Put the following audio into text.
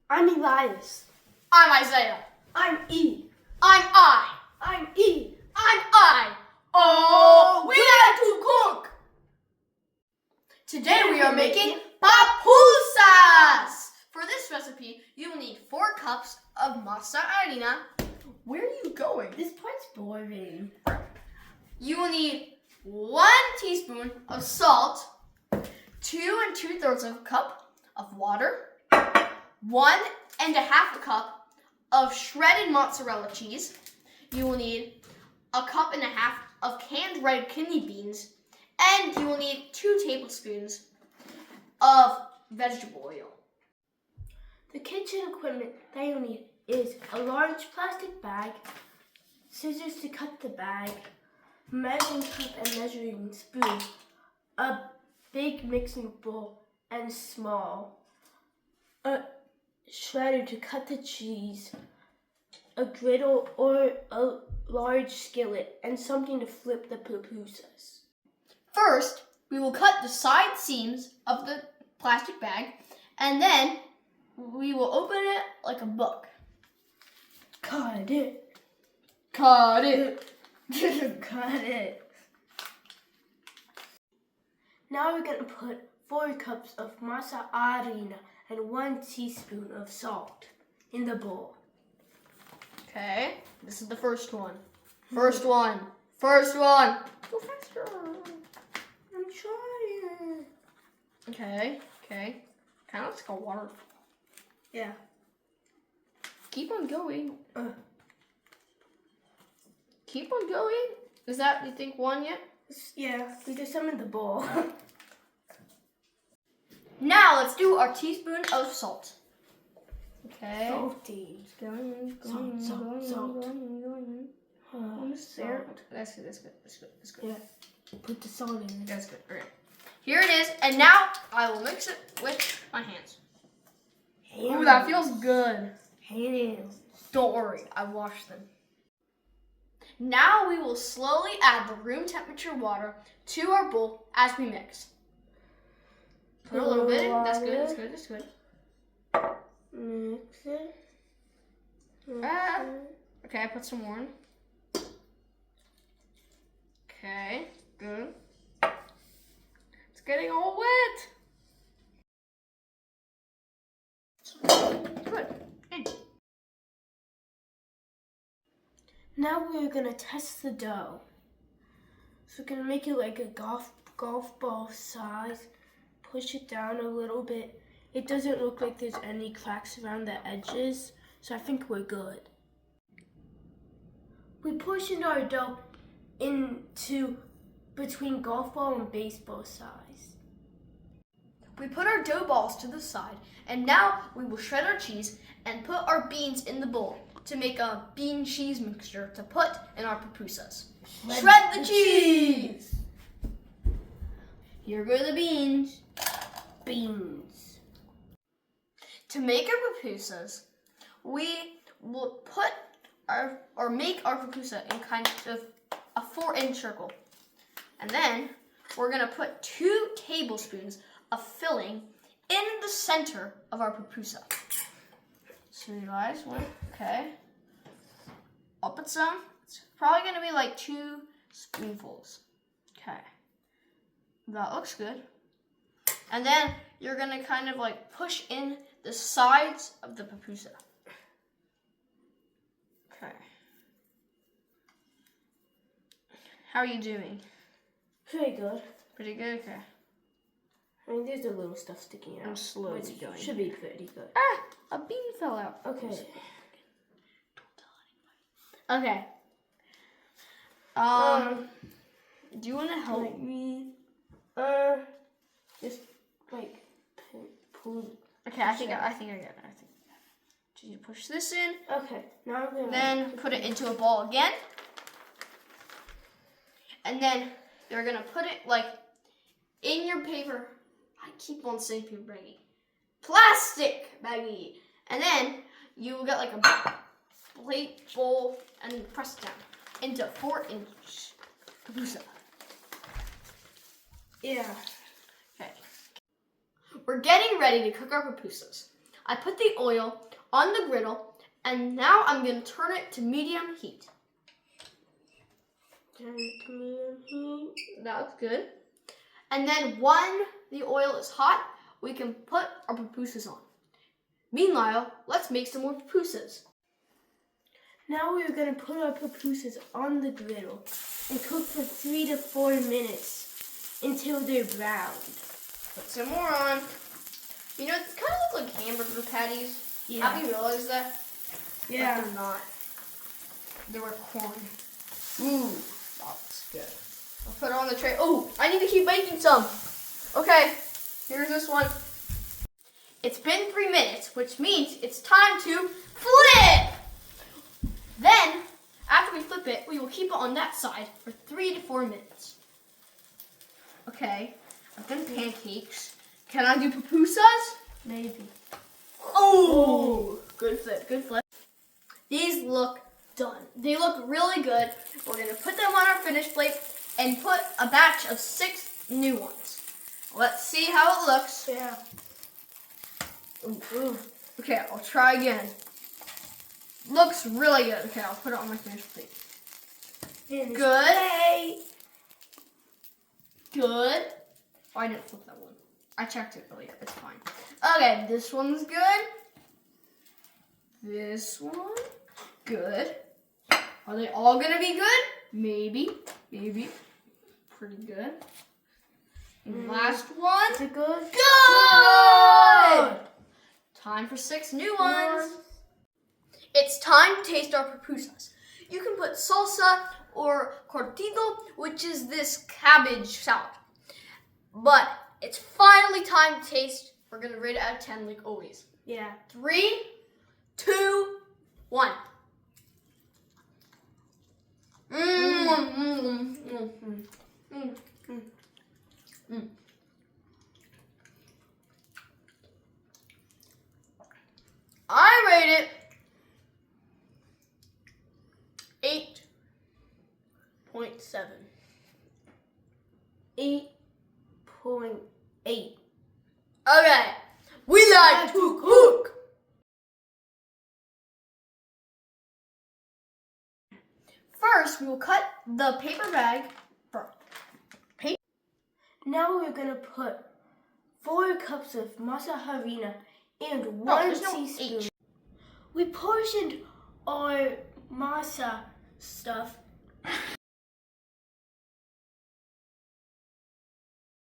I'm Elias. I'm Isaiah. I'm E. I'm I. I'm E. I'm I. Oh, we like to cook. Today we are making pupusas. For this recipe, you will need 4 cups of masa harina. Where are you going? This part's boring. You will need 1 teaspoon of salt, 2 2/3 of a cup of water, 1 1/2 cup of shredded mozzarella cheese. You will need 1.5 cups of canned red kidney beans, and you will need 2 tablespoons of vegetable oil. The kitchen equipment that you'll need is a large plastic bag, scissors to cut the bag, measuring cup and measuring spoon, a big mixing bowl and small, a shredder to cut the cheese, a griddle or a large skillet, and something to flip the pupusas. First, we will cut the side seams of the plastic bag, and then we will open it like a book. Cut it. Cut it. Cut it. Now we're going to put 4 cups of masa harina and 1 teaspoon of salt in the bowl. Okay, this is the first one. First one. First one. Go faster. I'm trying. Okay. Kind of looks like a waterfall. Yeah. Keep on going. Keep on going. Is that, you think, 1 yet? Yeah, we did some in the bowl. Now let's do our teaspoon of salt. Okay. Salty. It's going. Salt. Almost there. That's good. Yeah. Put the salt in it. That's good. Okay. Here it is, and now I will mix it with my hands. Ooh, that feels good. Hands. Don't worry, I washed them. Now we will slowly add the room temperature water to our bowl as we mix. Put a little bit in. That's good. Mix it. Okay, I put some more in. Okay, good. It's getting all wet. Good. Now we're gonna test the dough. So we're gonna make it like a golf ball size. Push it down a little bit. It doesn't look like there's any cracks around the edges, so I think we're good. We portioned our dough into between golf ball and baseball size. We put our dough balls to the side, and now we will shred our cheese and put our beans in the bowl to make a bean cheese mixture to put in our pupusas. Shred the cheese! Here go the beans. Beans. To make our pupusas, we will make our pupusa in kind of a 4-inch circle. And then we're gonna put 2 tablespoons of filling in the center of our pupusa. So you guys, okay. I'll put some. It's probably gonna be like 2 spoonfuls. Okay. That looks good. And then you're gonna kind of like push in the sides of the pupusa. Okay. How are you doing? Pretty good. Pretty good? Okay. I mean, there's a little stuff sticking out. I'm slowly which going. Should be pretty good. Ah! A bean fell out. Okay. Okay. Do you want to help me? Just like pull. Okay, I think I got it. So you push this in. Okay, now I'm gonna. Then put it into a ball again. And then you're gonna put it like in your paper. I keep on saying paper baggie. Plastic baggie. And then you will get like a plate bowl and press it down into 4-inch pupusa. Yeah. Okay. We're getting ready to cook our pupusas. I put the oil on the griddle, and now I'm going to turn it to medium heat. Turn it to medium heat. That's good. And then when the oil is hot, we can put our pupusas on. Meanwhile, let's make some more pupusas. Now we're going to put our pupusas on the griddle and cook for 3 to 4 minutes until they're browned. Put some more on. You know, it kind of look like hamburger patties. Yeah. Have you realized that? Yeah. But they're not. They were corn. Ooh, that looks good. I'll put it on the tray. Oh, I need to keep making some. Okay, here's this one. It's been 3 minutes, which means it's time to flip. Then, after we flip it, we will keep it on that side for 3 to 4 minutes. Okay, I've done pancakes. Can I do pupusas? Maybe. Oh, good flip, good flip. These look done. They look really good. We're gonna put them on our finished plate and put a batch of 6 new ones. Let's see how it looks. Yeah. Ooh. Okay, I'll try again. Looks really good. Okay, I'll put it on my finished plate. Finished Good. plate. Good. Oh, I didn't flip that one. I checked it earlier. It's fine. Okay, this one's good. This one, good. Are they all gonna be good? Maybe. Maybe. Pretty good. And last one. Is it good? Good! Time for 6 new ones. It's time to taste our pupusas. You can put salsa or cortido, which is this cabbage salad. But it's finally time to taste. We're gonna rate it out of 10 like always. Yeah. 3, 2, 1. I rate it 8.7. 8.8. Okay. We like to cook. First, we will cut the paper bag for paper. Now we're gonna put 4 cups of masa harina and 1 there's no teaspoon. H. We portioned our masa stuff